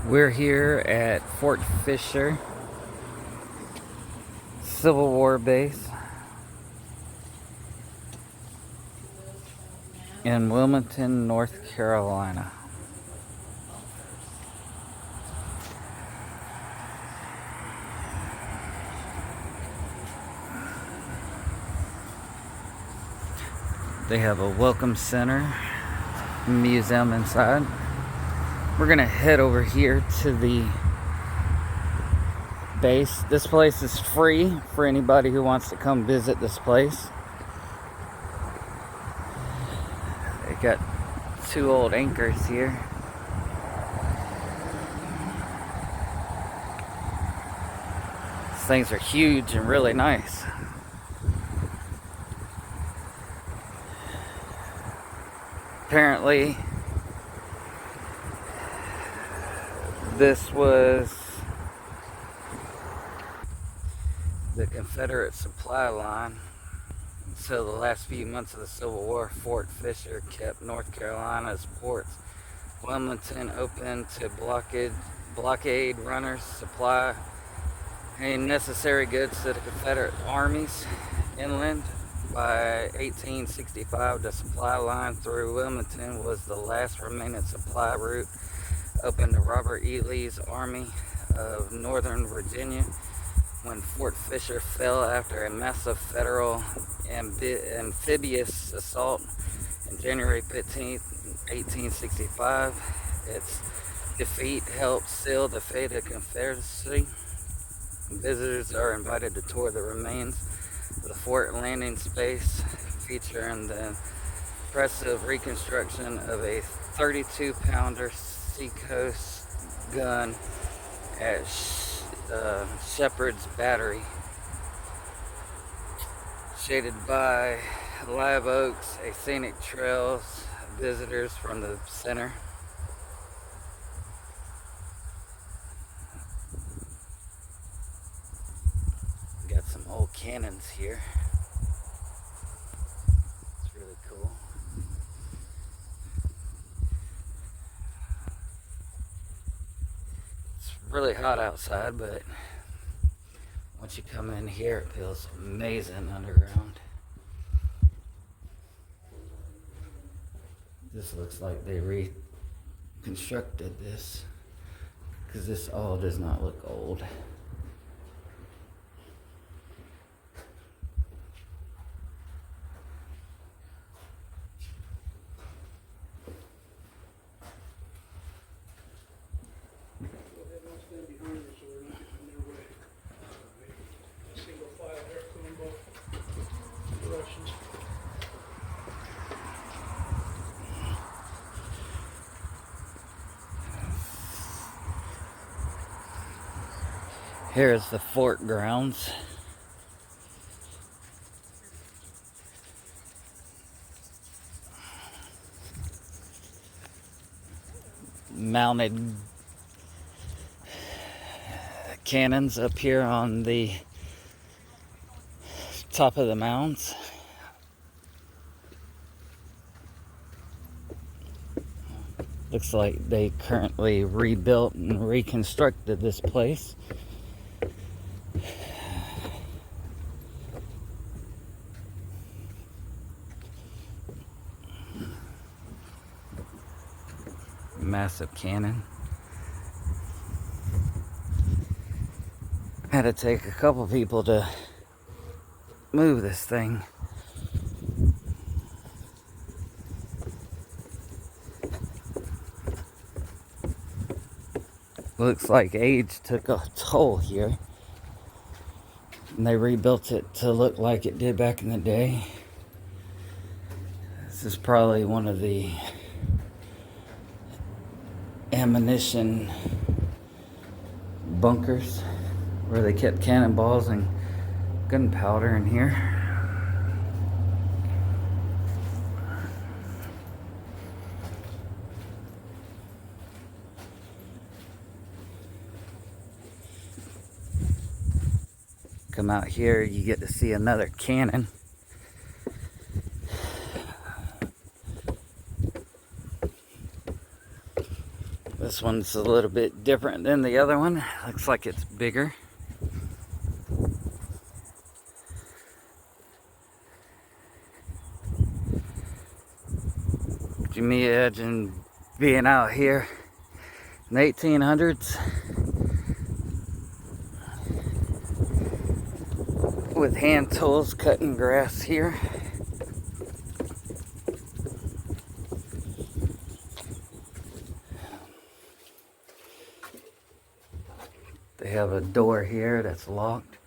We're here at Fort Fisher Civil War Base in Wilmington, North Carolina. They have a welcome center, museum inside. We're gonna head over here to the base. This place is free for anybody who wants to come visit this place. They got two old anchors here. These things are huge and really nice. Apparently, this was the Confederate supply line. So the last few months of the Civil War, Fort Fisher kept North Carolina's ports Wilmington open to blockade runners, supply any necessary goods to the Confederate armies inland. By 1865, the supply line through Wilmington was the last remaining supply route open to Robert E. Lee's Army of Northern Virginia. When Fort Fisher fell after a massive federal amphibious assault on January 15, 1865, its defeat helped seal the fate of the Confederacy. Visitors are invited to tour the remains of the fort landing space, featuring the impressive reconstruction of a 32-pounder Seacoast gun at Shepherd's Battery, shaded by live oaks, a scenic trails visitors from the center. Got some old cannons here. It's really cool. It's really hot outside, but once you come in here, it feels amazing underground. This looks like they reconstructed this, because this all does not look old. Here's the fort grounds. Mounted cannons up here on the top of the mounds. Looks like they currently rebuilt and reconstructed this place. Massive cannon. Had to take a couple people to move this thing. Looks like age took a toll here, and they rebuilt it to look like it did back in the day. This is probably one of the ammunition bunkers where they kept cannonballs and gunpowder in here. Come out here, you get to see another cannon. This one's a little bit different than the other one. Looks like it's bigger. Could you imagine being out here in the 1800s with hand tools cutting grass here? They have a door here that's locked.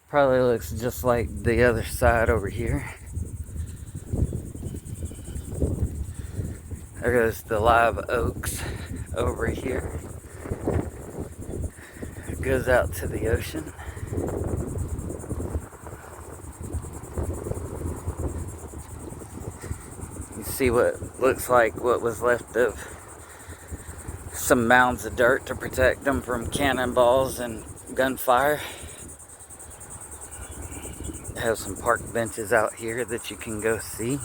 Probably looks just like the other side over here. There goes the live oaks over here. It goes out to the ocean. You see what looks like what was left of some mounds of dirt to protect them from cannonballs and gunfire. Have some park benches out here that you can go see.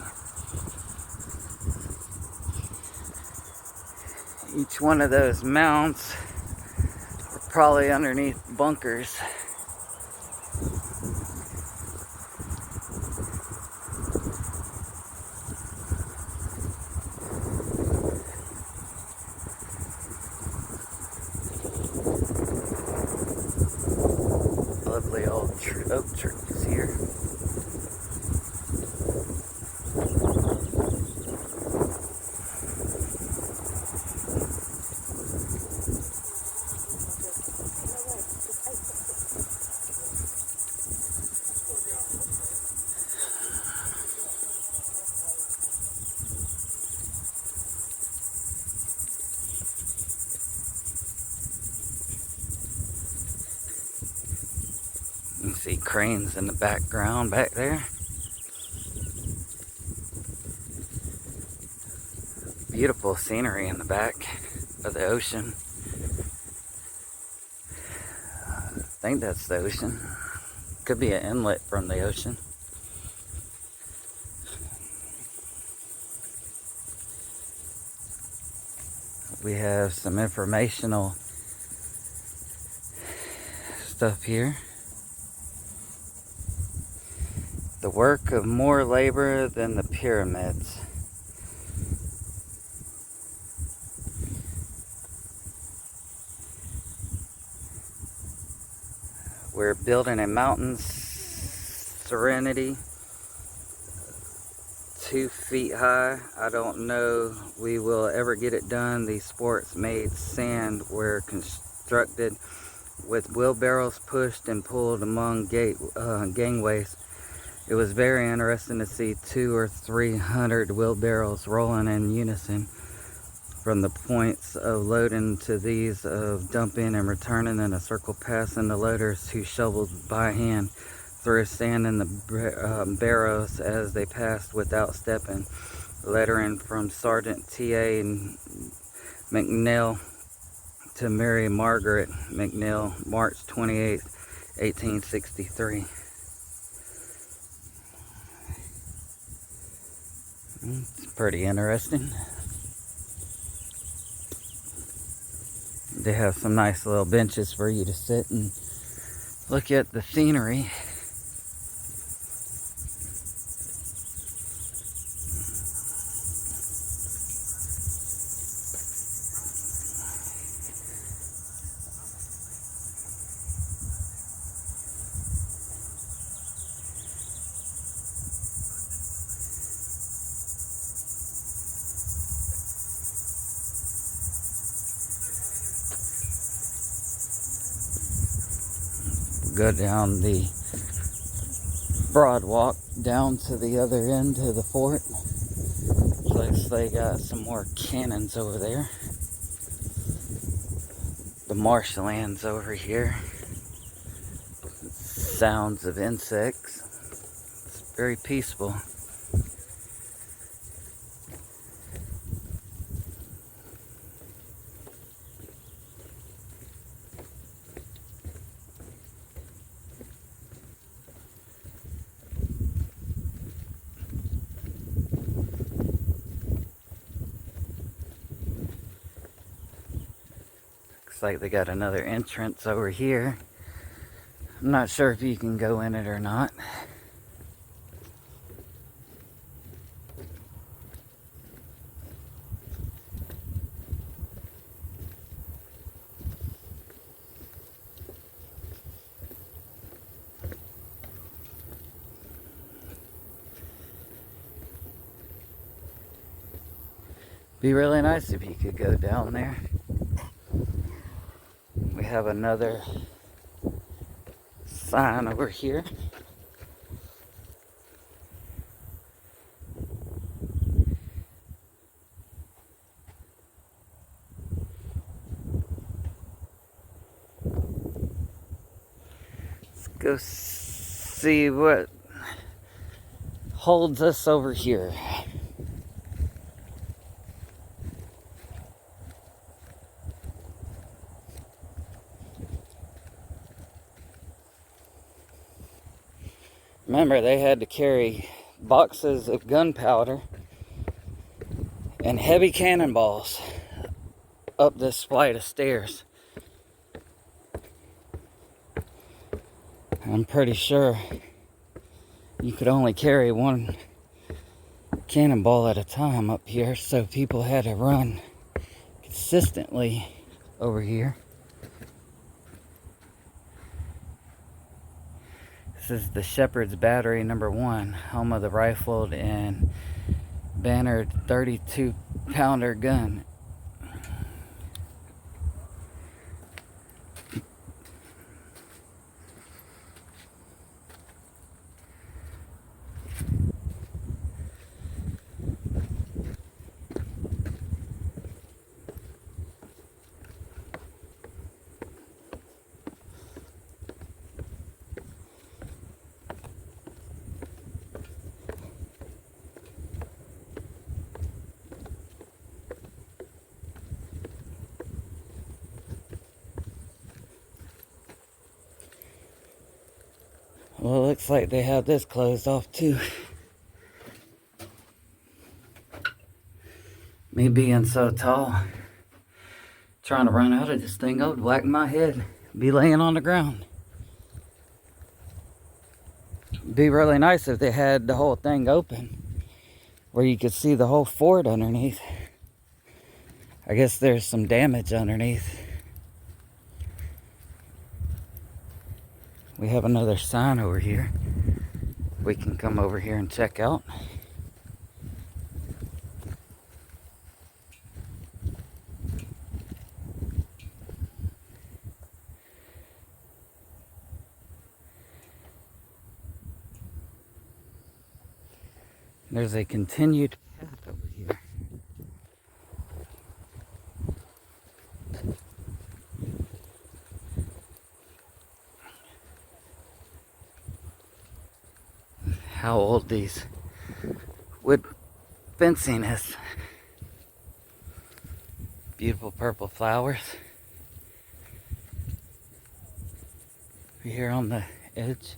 Each one of those mounds are probably underneath bunkers. Lovely old oak trees here. You can see cranes in the background back there. Beautiful scenery in the back of the ocean. I think that's the ocean. Could be an inlet from the ocean. We have some informational stuff here. The work of more labor than the pyramids. We're building a mountain serenity 2 feet high. I don't know we will ever get it done. These sports made sand were constructed with wheelbarrows pushed and pulled among gangways. It was very interesting to see 200 or 300 wheelbarrows rolling in unison from the points of loading to these of dumping and returning in a circle, passing the loaders who shoveled by hand threw sand in the barrows as they passed without stepping. Lettering from Sergeant T.A. McNeil to Mary Margaret McNeil, March 28, 1863. It's pretty interesting. They have some nice little benches for you to sit and look at the scenery. Go down the broad walk down to the other end of the fort. Looks like they got some more cannons over there. The marshlands over here. Sounds of insects. It's very peaceful. Looks like they got another entrance over here. I'm not sure if you can go in it or not. Be really nice if you could go down there. We have another sign over here. Let's go see what holds us over here. Remember, they had to carry boxes of gunpowder and heavy cannonballs up this flight of stairs. I'm pretty sure you could only carry one cannonball at a time up here, so people had to run consistently over here. This is the Shepherd's Battery number 1, home of the rifled and bannered 32-pounder gun. Well, it looks like they have this closed off too. Me being so tall, trying to run out of this thing, I would whack my head, be laying on the ground. Be really nice if they had the whole thing open, where you could see the whole fort underneath. I guess there's some damage underneath. We have another sign over here. We can come over here and check out. There's a continued path over here. How old these wood fencing is. Beautiful purple flowers. Here on the edge.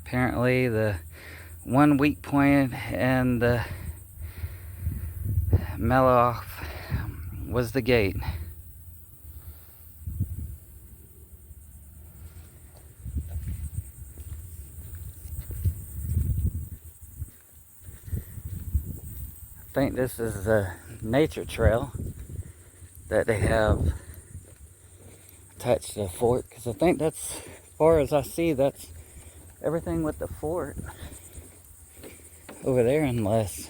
Apparently the one weak point and the mellow off was the gate. I think this is a nature trail that they have attached to the fort, because I think that's, as far as I see, that's everything with the fort over there, unless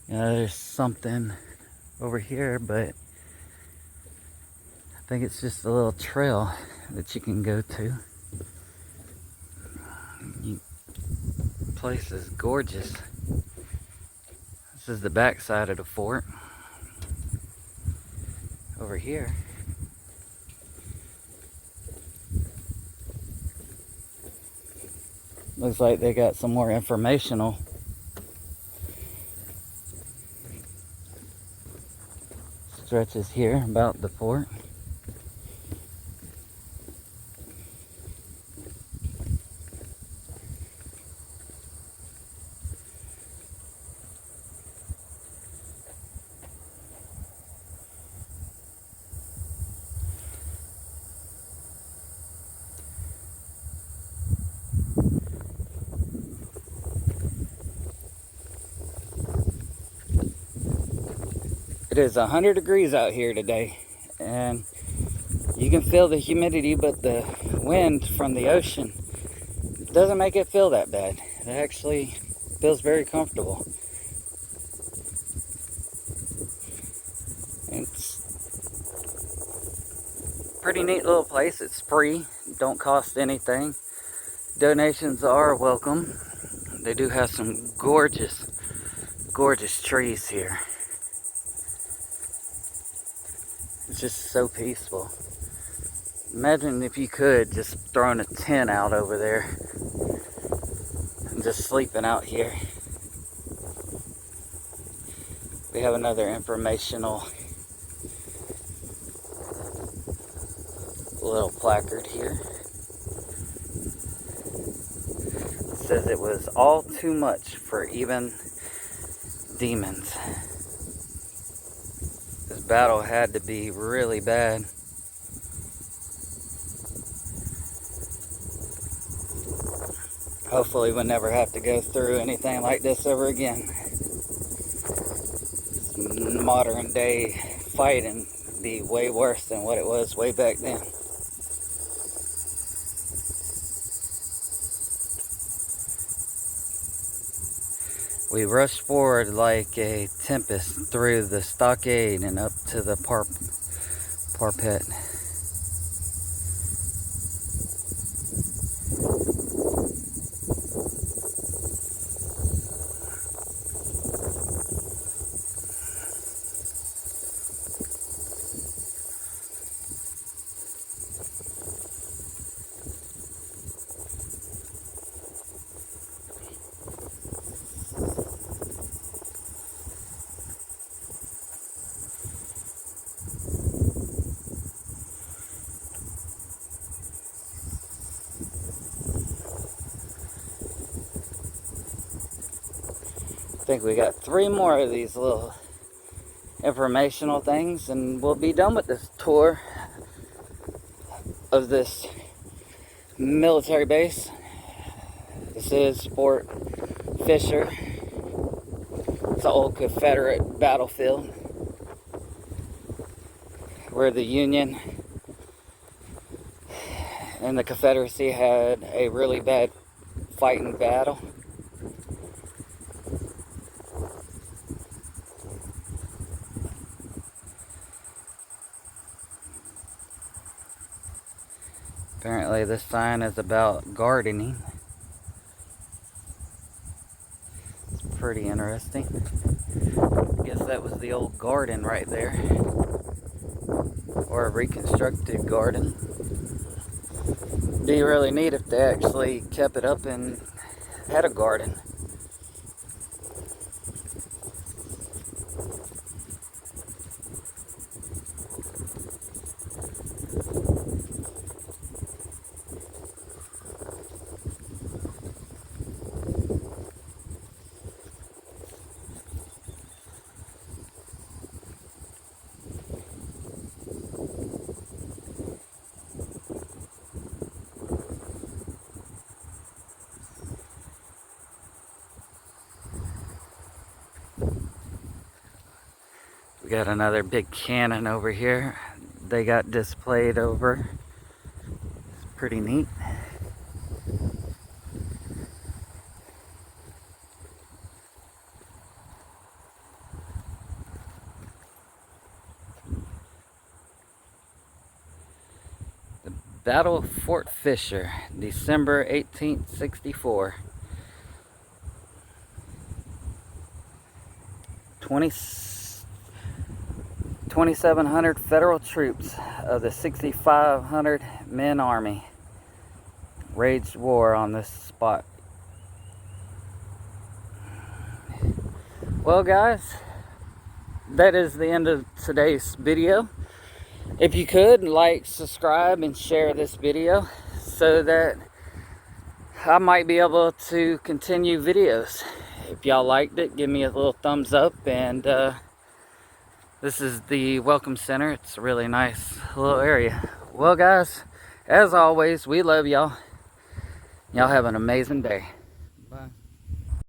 there's something over here, but I think it's just a little trail that you can go to. The place is gorgeous. This is the back side of the fort. Over here, looks like they got some more informational stretches here about the fort. It is 100 degrees out here today, and you can feel the humidity, but the wind from the ocean doesn't make it feel that bad. It actually feels very comfortable. It's a pretty neat little place. It's free, don't cost anything. Donations are welcome. They do have some gorgeous trees here. It's just so peaceful. Imagine if you could just throwing a tent out over there and just sleeping out here. We have another informational little placard here. It says it was all too much for even demons. This battle had to be really bad. Hopefully we'll never have to go through anything like this ever again. Modern day fighting be way worse than what it was way back then. We rushed forward like a tempest through the stockade and up to the parapet. I think we got 3 more of these little informational things and we'll be done with this tour of this military base. This is Fort Fisher. It's an old Confederate battlefield where the Union and the Confederacy had a really bad fighting battle. Apparently this sign is about gardening. It's pretty interesting. I guess that was the old garden right there. Or a reconstructed garden. It'd be really neat if they actually kept it up and had a garden. We got another big cannon over here. They got displayed over. It's pretty neat. The Battle of Fort Fisher, December 1864. 2,700 federal troops of the 6,500 men army waged war on this spot. Well guys, that is the end of today's video. If you could, like, subscribe, and share this video so that I might be able to continue videos. If y'all liked it, give me a little thumbs up. And this is the Welcome Center. It's a really nice little area. Well guys, as always, we love y'all. Y'all have an amazing day.